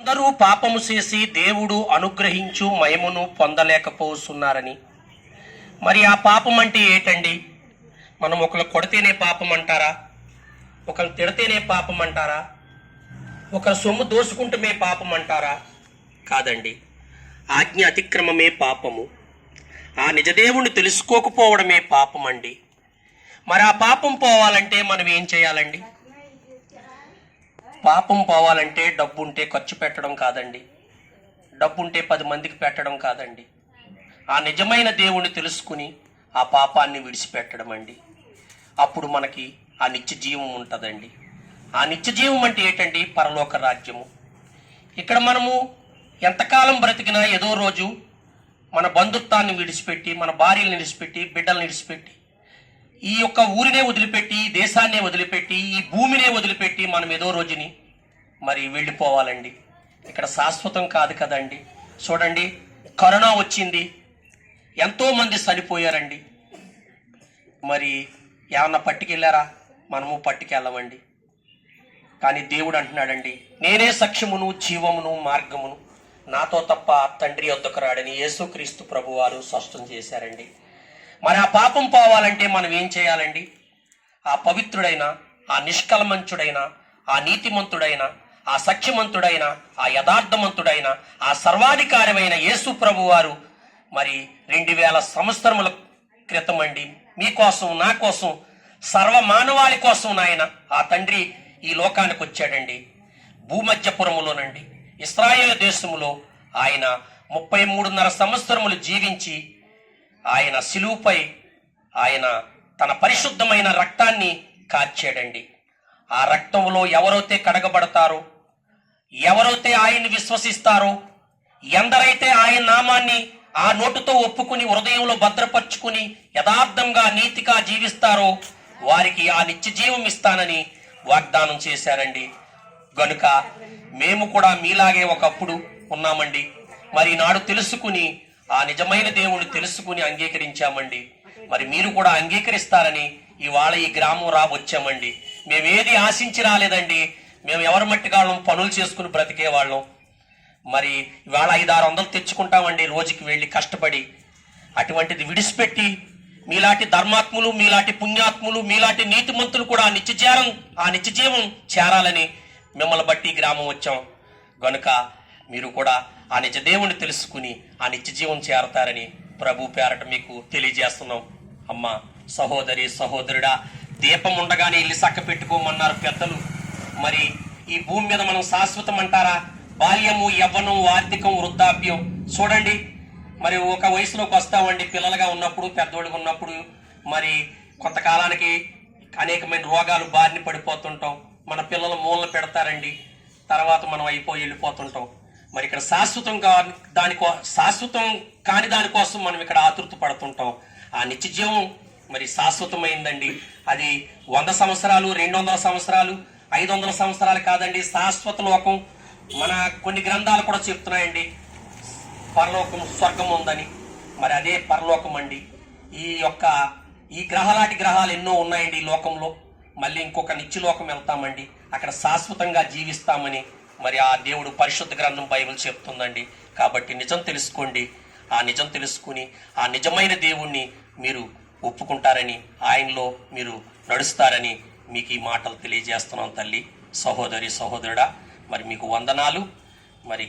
అందరూ పాపము చేసి దేవుడు అనుగ్రహించు మహిమను పొందలేకపోతున్నారని. మరి ఆ పాపం అంటే ఏంటండి? మనం ఒకరు కొడితేనే పాపం అంటారా? ఒకరు తిడితేనే పాపం అంటారా? ఒకరు సొమ్ము దోసుకుంటమే పాపం అంటారా? కాదండి, ఆజ్ఞ అతిక్రమమే పాపము. ఆ నిజదేవుణ్ణి తెలుసుకోకపోవడమే పాపం అండి. మరి ఆ పాపం పోవాలంటే మనం ఏం చేయాలండి? పాపం పోవాలంటే డబ్బుంటే ఖర్చు పెట్టడం కాదండి, డబ్బుంటే 10 మందికి పెట్టడం కాదండి. ఆ నిజమైన దేవుణ్ణి తెలుసుకుని ఆ పాపాన్ని విడిచిపెట్టడం అండి. అప్పుడు మనకి ఆ నిత్య జీవం ఉంటుందండి. ఆ నిత్య జీవం అంటే ఏంటండి? పరలోక రాజ్యము. ఇక్కడ మనము ఎంతకాలం బ్రతికినా ఏదో రోజు మన బంధుత్వాన్ని విడిచిపెట్టి, మన భార్యలను విడిచిపెట్టి, బిడ్డలను విడిచిపెట్టి, ఈ యొక్క ఊరినే వదిలిపెట్టి, ఈ దేశాన్నే వదిలిపెట్టి, ఈ భూమినే వదిలిపెట్టి మనం ఏదో రోజుని మరి వెళ్ళిపోవాలండి. ఇక్కడ శాశ్వతం కాదు కదండి. చూడండి, కరోనా వచ్చింది, ఎంతో మంది చనిపోయారండి. మరి ఏమన్నా పట్టుకెళ్ళారా? మనము పట్టుకెళ్ళమండి. కానీ దేవుడు అంటున్నాడండి, నేనే సాక్ష్యమును జీవమును మార్గమును, నాతో తప్ప తండ్రి వద్దకు రాడని యేసుక్రీస్తు ప్రభువారు స్పష్టం చేశారండి. మరి ఆ పాపం పోవాలంటే మనం ఏం చేయాలండి? ఆ పవిత్రుడైన, ఆ నిష్కలమంచుడైన, ఆ నీతిమంతుడైన, ఆ సత్యమంతుడైన, ఆ యథార్థమంతుడైన, ఆ సర్వాధికారమైన యేసు ప్రభువారు మరి 2000 సంవత్సరముల క్రితం అండి మీకోసం, నా కోసం, సర్వ మానవాళి కోసం నాయన ఆ తండ్రి ఈ లోకానికి వచ్చాడండి. భూమధ్యపురములోనండి, ఇశ్రాయేలు దేశములో ఆయన 33.5 సంవత్సరములు జీవించి ఆయన శిలువుపై ఆయన తన పరిశుద్ధమైన రక్తాన్ని కార్చాడండి. ఆ రక్తంలో ఎవరైతే కడగబడతారో, ఎవరైతే ఆయన్ని విశ్వసిస్తారో, ఎందరైతే ఆయన నామాన్ని ఆ నోటుతో ఒప్పుకుని హృదయంలో భద్రపరుచుకుని యథార్థంగా నీతిగా జీవిస్తారో వారికి ఆ నిత్య జీవం ఇస్తానని వాగ్దానం చేశారండి. గనుక మేము కూడా మీలాగే ఒకప్పుడు ఉన్నామండి. మరి నాడు తెలుసుకుని ఆ నిజమైన దేవుని తెలుసుకుని అంగీకరించామండి. మరి మీరు కూడా అంగీకరిస్తారని ఇవాళ ఈ గ్రామం వచ్చామండి. మేమేది ఆశించి రాలేదండి. మేము ఎవరి మట్టిగాళ్ళం పనులు చేసుకుని బ్రతికే వాళ్ళం. మరి ఇవాళ 500-600 తెచ్చుకుంటామండి రోజుకి వెళ్ళి కష్టపడి. అటువంటిది విడిచిపెట్టి మీలాంటి ధర్మాత్ములు, మీలాంటి పుణ్యాత్ములు, మీలాంటి నీతిమంతులు కూడా ఆ నిత్య జీవం చేరాలని మిమ్మల్ని బట్టి గ్రామం వచ్చాం. గనుక మీరు కూడా ఆ నిజ దేవుణ్ణి తెలుసుకుని ఆ నిత్య జీవం చేరతారని ప్రభు పేరట మీకు తెలియజేస్తున్నాం. అమ్మ, సహోదరి, సహోదరుడా, దీపం ఉండగానే ఇల్లు చక్క పెట్టుకోమన్నారు పెద్దలు. మరి ఈ భూమి మీద మనం శాశ్వతం అంటారా? బాల్యము, యవ్వనం, వార్ధక్యం, వృద్ధాప్యం. చూడండి, మరి ఒక వయసులోకి వస్తామండి, పిల్లలుగా ఉన్నప్పుడు, పెద్దోళ్ళుగా ఉన్నప్పుడు మరి కొంతకాలానికి అనేకమైన రోగాలు బారిన పడిపోతుంటాం. మన పిల్లలు మూలన పెడతారండి, తర్వాత మనం వెళ్ళిపోతుంటాం. మరి ఇక్కడ శాశ్వతం కాని దానికోసం మనం ఇక్కడ ఆతృత పడుతుంటాం. ఆ నిత్య జీవం మరి శాశ్వతమైందండి. అది 100 సంవత్సరాలు, 200 సంవత్సరాలు, 500 సంవత్సరాలు కాదండి, శాశ్వత లోకం. మన కొన్ని గ్రంథాలు కూడా చెప్తున్నాయండి పరలోకం, స్వర్గం ఉందని. మరి అదే పరలోకం అండి. ఈ గ్రహాలాంటి గ్రహాలు ఎన్నో ఉన్నాయండి ఈ లోకంలో. మళ్ళీ ఇంకొక నిత్యలోకం వెళ్తామండి, అక్కడ శాశ్వతంగా జీవిస్తామని మరి ఆ దేవుడు పరిశుద్ధ గ్రంథం బైబిల్ చెప్తుందండి. కాబట్టి నిజం తెలుసుకోండి. ఆ నిజం తెలుసుకుని ఆ నిజమైన దేవుణ్ణి మీరు ఒప్పుకుంటారని, ఆయనలో మీరు నడుస్తారని మీకు ఈ మాటలు తెలియజేస్తున్నాం. తల్లి, సహోదరి, సహోదరుడా, మరి మీకు వందనాలు.